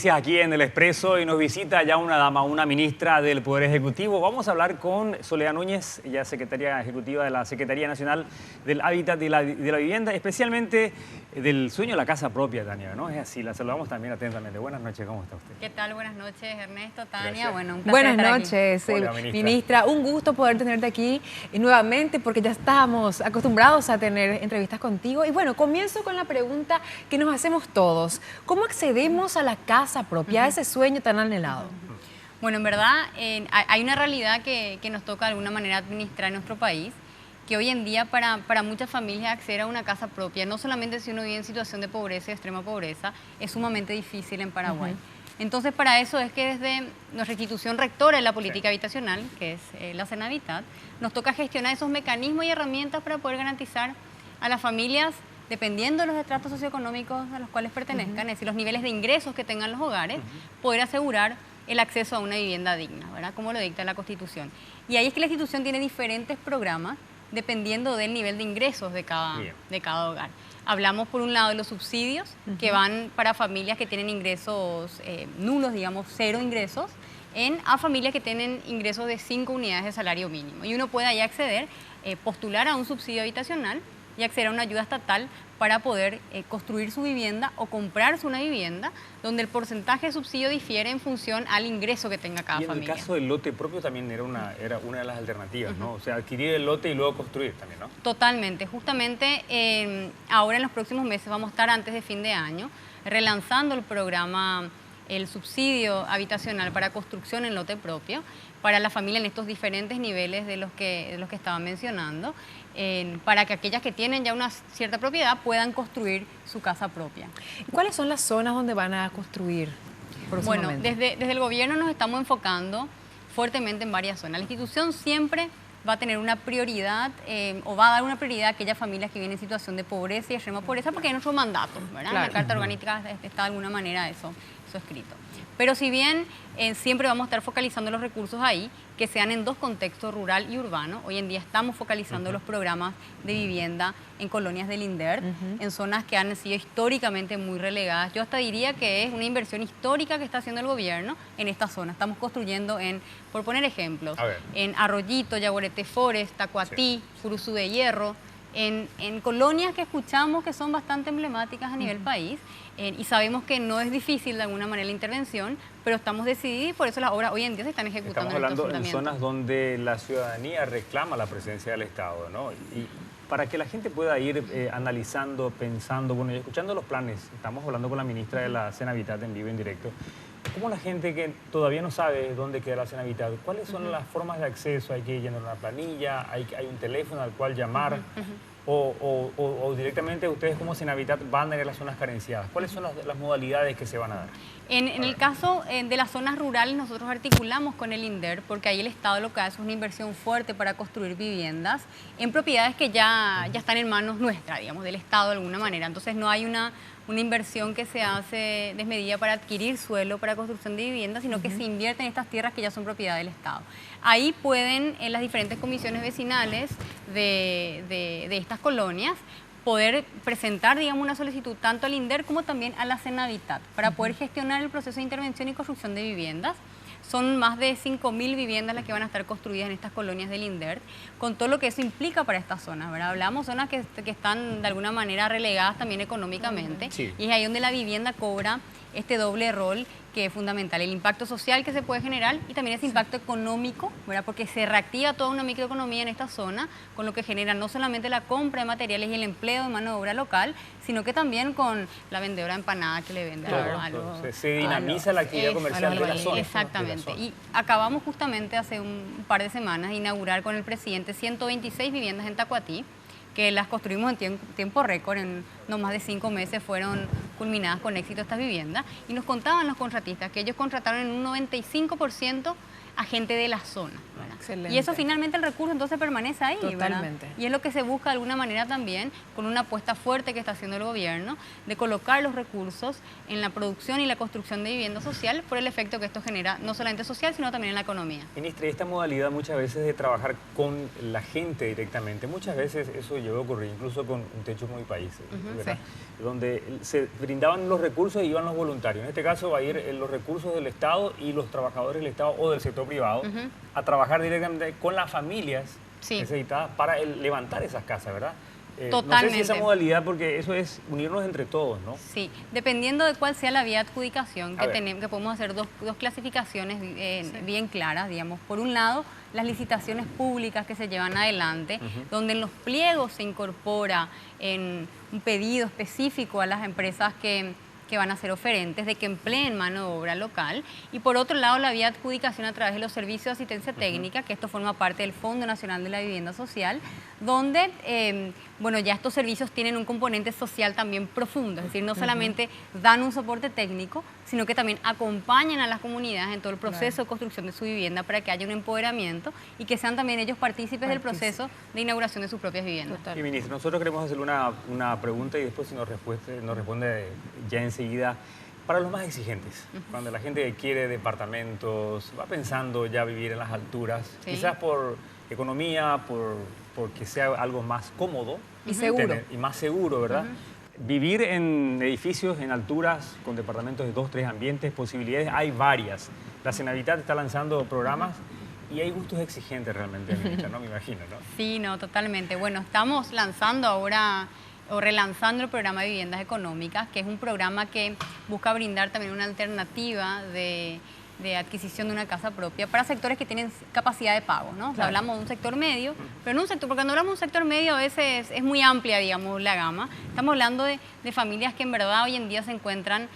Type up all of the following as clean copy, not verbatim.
noticias aquí en El Expreso y nos visita ya una dama, una ministra del Poder Ejecutivo. Vamos a hablar con Soledad Núñez, ella es secretaria ejecutiva de la Secretaría Nacional del Hábitat y de la Vivienda, especialmente del sueño de la casa propia, Tania, ¿no? Es así, la saludamos también atentamente. Buenas noches, ¿cómo está usted? ¿Qué tal? Buenas noches, Ernesto, Tania. Gracias. Bueno, un placer Buenas estar noches, Hola, ministra. Un gusto poder tenerte aquí nuevamente porque ya estábamos acostumbrados a tener entrevistas contigo. Y bueno, comienzo con la pregunta que nos hacemos todos. ¿Cómo accedemos a la casa propia, a ese sueño tan anhelado? Bueno, en verdad hay una realidad que nos toca de alguna manera administrar en nuestro país, que hoy en día para muchas familias acceder a una casa propia, no solamente si uno vive en situación de pobreza y extrema pobreza, es sumamente difícil en Paraguay. Entonces, para eso es que desde nuestra institución rectora de la política habitacional, que es la Senavitat, nos toca gestionar esos mecanismos y herramientas para poder garantizar a las familias, dependiendo de los estratos socioeconómicos a los cuales pertenezcan, es decir, los niveles de ingresos que tengan los hogares, poder asegurar el acceso a una vivienda digna, ¿verdad? Como lo dicta la Constitución. Y ahí es que la institución tiene diferentes programas dependiendo del nivel de ingresos de cada hogar. Hablamos por un lado de los subsidios que van para familias que tienen ingresos nulos, digamos, cero ingresos, a familias que tienen ingresos de 5 unidades de salario mínimo. Y uno puede ahí acceder, postular a un subsidio habitacional y acceder a una ayuda estatal para poder construir su vivienda o comprarse una vivienda donde el porcentaje de subsidio difiere en función al ingreso que tenga cada familia. Y en el caso del lote propio también era una de las alternativas, ¿no? O sea, adquirir el lote y luego construir también, ¿no? Totalmente. Justamente ahora en los próximos meses vamos a estar antes de fin de año relanzando el programa, el subsidio habitacional para construcción en lote propio para la familia en estos diferentes niveles de los que estaban mencionando, para que aquellas que tienen ya una cierta propiedad puedan construir su casa propia. ¿Cuáles son las zonas donde van a construir próximamente? Bueno, desde el gobierno nos estamos enfocando fuertemente en varias zonas. La institución siempre va a tener una prioridad o va a dar una prioridad a aquellas familias que vienen en situación de pobreza y extrema pobreza porque es nuestro mandato, ¿verdad? Claro. En la Carta Orgánica está de alguna manera eso escrito. Pero si bien siempre vamos a estar focalizando los recursos ahí, que sean en dos contextos, rural y urbano. Hoy en día estamos focalizando los programas de vivienda en colonias del INDER, en zonas que han sido históricamente muy relegadas. Yo hasta diría que es una inversión histórica que está haciendo el gobierno en esta zona. Estamos construyendo por poner ejemplos, en Arroyito, Yaguareté Forest, Tacuatí, Curuzú de Hierro, en colonias que escuchamos que son bastante emblemáticas a nivel país, y sabemos que no es difícil de alguna manera la intervención, pero estamos decididos y por eso las obras hoy en día se están ejecutando. Estamos hablando en zonas donde la ciudadanía reclama la presencia del Estado, ¿no? Y para que la gente pueda ir analizando, pensando, bueno, y escuchando los planes, estamos hablando con la ministra de la Senavitat en vivo, en directo. ¿Cómo la gente que todavía no sabe dónde queda la Senavitat, cuáles son las formas de acceso? ¿Hay que llenar una planilla? ¿Hay un teléfono al cual llamar? O directamente ustedes como Senavitat van a ir a las zonas carenciadas? ¿Cuáles son las modalidades que se van a dar? En el caso de las zonas rurales, nosotros articulamos con el INDER porque ahí el Estado lo que hace es una inversión fuerte para construir viviendas en propiedades que ya están en manos nuestras, digamos, del Estado de alguna manera. Entonces no hay una inversión que se hace desmedida para adquirir suelo para construcción de viviendas, sino que se invierte en estas tierras que ya son propiedad del Estado. Ahí pueden en las diferentes comisiones vecinales de estas colonias poder presentar, digamos, una solicitud tanto al INDER como también a la Senavitat para poder gestionar el proceso de intervención y construcción de viviendas. Son más de 5.000 viviendas las que van a estar construidas en estas colonias del INDER, con todo lo que eso implica para estas zonas, ¿verdad? Hablamos de zonas que están de alguna manera relegadas también económicamente, y es ahí donde la vivienda cobra este doble rol que es fundamental, el impacto social que se puede generar y también ese impacto económico, ¿verdad? Porque se reactiva toda una microeconomía en esta zona, con lo que genera no solamente la compra de materiales y el empleo de mano de obra local, sino que también con la vendedora de empanada que le vende se dinamiza la actividad comercial de la zona. Exactamente. Y acabamos justamente hace un par de semanas de inaugurar con el presidente 126 viviendas en Tacuatí, que las construimos en tiempo récord, en no más de 5 meses fueron culminadas con éxito estas viviendas, y nos contaban los contratistas que ellos contrataron en un 95% a gente de la zona, ¿verdad? Excelente. Y eso finalmente el recurso entonces permanece ahí, Totalmente. ¿verdad? Y es lo que se busca de alguna manera también con una apuesta fuerte que está haciendo el gobierno de colocar los recursos en la producción y la construcción de vivienda social por el efecto que esto genera, no solamente social, sino también en la economía. Ministra, esta modalidad muchas veces de trabajar con la gente directamente, muchas veces eso llegó a ocurrir, incluso con Un Techo Muy País, ¿verdad? Donde se brindaban los recursos y iban los voluntarios. En este caso va a ir los recursos del Estado y los trabajadores del Estado o del sector privado a trabajar directamente con las familias necesitadas para levantar esas casas, ¿verdad? Totalmente. No sé si esa modalidad, porque eso es unirnos entre todos, ¿no? Sí, dependiendo de cuál sea la vía de adjudicación, que podemos hacer dos clasificaciones bien claras, digamos. Por un lado, las licitaciones públicas que se llevan adelante, donde en los pliegos se incorpora en un pedido específico a las empresas que van a ser oferentes de que empleen mano de obra local, y por otro lado la vía de adjudicación a través de los servicios de asistencia técnica, que esto forma parte del Fondo Nacional de la Vivienda Social, donde bueno, ya estos servicios tienen un componente social también profundo, es decir, no solamente dan un soporte técnico, sino que también acompañan a las comunidades en todo el proceso de construcción de su vivienda para que haya un empoderamiento y que sean también ellos partícipes del proceso de inauguración de sus propias viviendas. Y ministra, nosotros queremos hacerle una pregunta y después si nos responde ya enseguida. Para los más exigentes, cuando la gente quiere departamentos, va pensando ya vivir en las alturas, quizás por economía, porque sea algo más cómodo y seguro. Y más seguro, ¿verdad? Vivir en edificios en alturas con departamentos de 2, 3 ambientes, posibilidades hay varias. La Senavitat está lanzando programas y hay gustos exigentes realmente, ministra, ¿no? Me imagino, ¿no? Sí, no, totalmente. Bueno, estamos lanzando ahora o relanzando el programa de viviendas económicas, que es un programa que busca brindar también una alternativa de adquisición de una casa propia para sectores que tienen capacidad de pago, ¿no? O sea, hablamos de un sector medio, pero no un sector, porque cuando hablamos de un sector medio a veces es muy amplia, digamos, la gama. Estamos hablando de familias que en verdad hoy en día se encuentran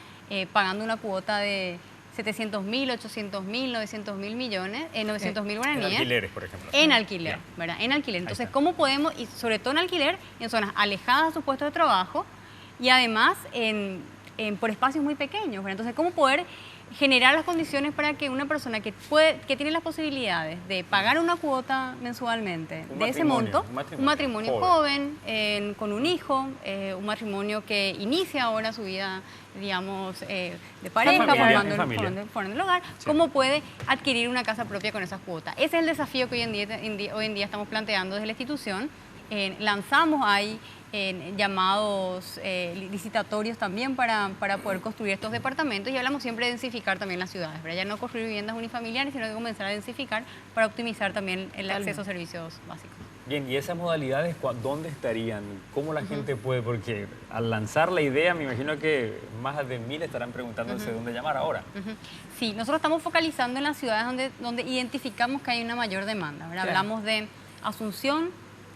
pagando una cuota de 700.000, 800.000, 900.000 millones, 900.000 guaraníes. En alquileres, por ejemplo. En alquiler, ¿verdad? En alquiler. Entonces, ¿cómo podemos, y sobre todo en alquiler, en zonas alejadas de su puesto de trabajo y además por espacios muy pequeños, ¿verdad? Entonces, ¿cómo poder generar las condiciones para que una persona que tiene las posibilidades de pagar una cuota mensualmente de ese monto, un matrimonio joven con un hijo, un matrimonio que inicia ahora su vida, digamos, de pareja, formando el hogar, cómo puede adquirir una casa propia con esas cuotas? Ese es el desafío que hoy en día estamos planteando desde la institución. Lanzamos ahí llamados licitatorios también para poder construir estos departamentos, y hablamos siempre de densificar también las ciudades, ¿verdad? Ya no construir viviendas unifamiliares, sino que comenzar a densificar para optimizar también el acceso a servicios básicos. Bien, ¿y esas modalidades dónde estarían? ¿Cómo la gente puede? Porque al lanzar la idea me imagino que más de 1000 estarán preguntándose dónde llamar ahora. Sí, nosotros estamos focalizando en las ciudades donde identificamos que hay una mayor demanda, ¿verdad? Claro. Hablamos de Asunción,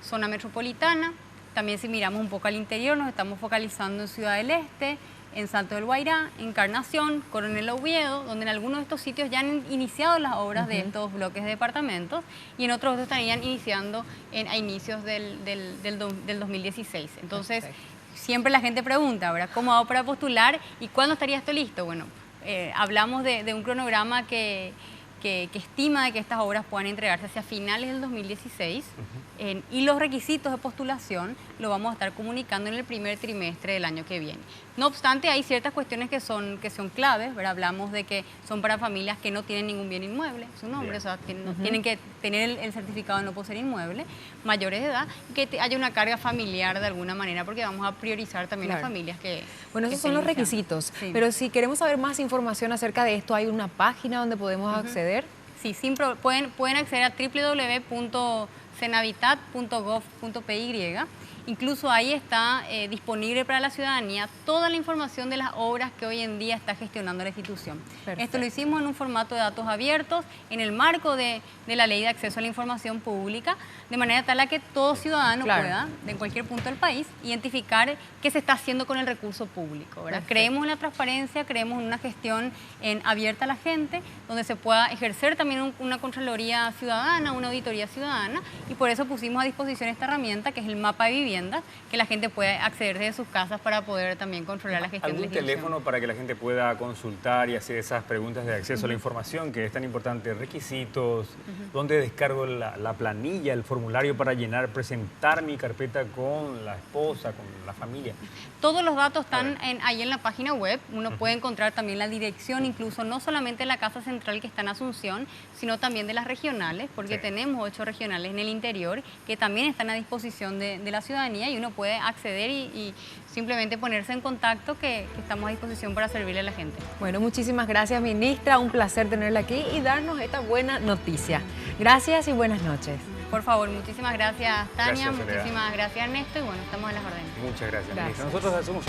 zona metropolitana. También si miramos un poco al interior, nos estamos focalizando en Ciudad del Este, en Salto del Guairá, Encarnación, Coronel Oviedo, donde en algunos de estos sitios ya han iniciado las obras de estos bloques de departamentos, y en otros estarían iniciando a inicios del 2016. Entonces, siempre la gente pregunta, ¿verdad? ¿Cómo hago para postular y cuándo estaría esto listo? Bueno, hablamos de un cronograma que estima de que estas obras puedan entregarse hacia finales del 2016 y los requisitos de postulación lo vamos a estar comunicando en el primer trimestre del año que viene. No obstante, hay ciertas cuestiones que son claves, ¿verdad? Hablamos de que son para familias que no tienen ningún bien inmueble, su nombre, o sea, tienen que tener el certificado de no poseer inmueble, mayores de edad, que haya una carga familiar de alguna manera, porque vamos a priorizar también las familias que... Bueno, esos son los requisitos, pero si queremos saber más información acerca de esto, ¿hay una página donde podemos acceder? Sí, pueden acceder a www.senavitat.gov.py. Incluso ahí está disponible para la ciudadanía toda la información de las obras que hoy en día está gestionando la institución. Perfecto. Esto lo hicimos en un formato de datos abiertos, en el marco de la Ley de Acceso a la Información Pública, de manera tal a que todo ciudadano pueda, de cualquier punto del país, identificar qué se está haciendo con el recurso público, ¿verdad? Creemos en la transparencia, creemos en una gestión abierta a la gente, donde se pueda ejercer también una Contraloría Ciudadana, una auditoría ciudadana, y por eso pusimos a disposición esta herramienta que es el mapa de vivienda, viviendas que la gente puede acceder desde sus casas para poder también controlar la gestión de la ¿Algún institución. teléfono para que la gente pueda consultar y hacer esas preguntas de acceso a la información que es tan importante? Requisitos, dónde descargo la planilla, el formulario para llenar, presentar mi carpeta con la esposa, con la familia. Todos los datos están ahí en la página web. Uno puede encontrar también la dirección, incluso no solamente la casa central que está en Asunción, sino también de las regionales, porque tenemos 8 regionales en el interior que también están a disposición de la ciudadanía y uno puede acceder y simplemente ponerse en contacto que estamos a disposición para servirle a la gente. Bueno, muchísimas gracias, ministra. Un placer tenerla aquí y darnos esta buena noticia. Gracias y buenas noches. Por favor, muchísimas gracias, Tania, Gracias, Soledad. muchísimas gracias, Ernesto, y bueno, estamos a las órdenes. Muchas gracias, Gracias. ministra. Nosotros hacemos...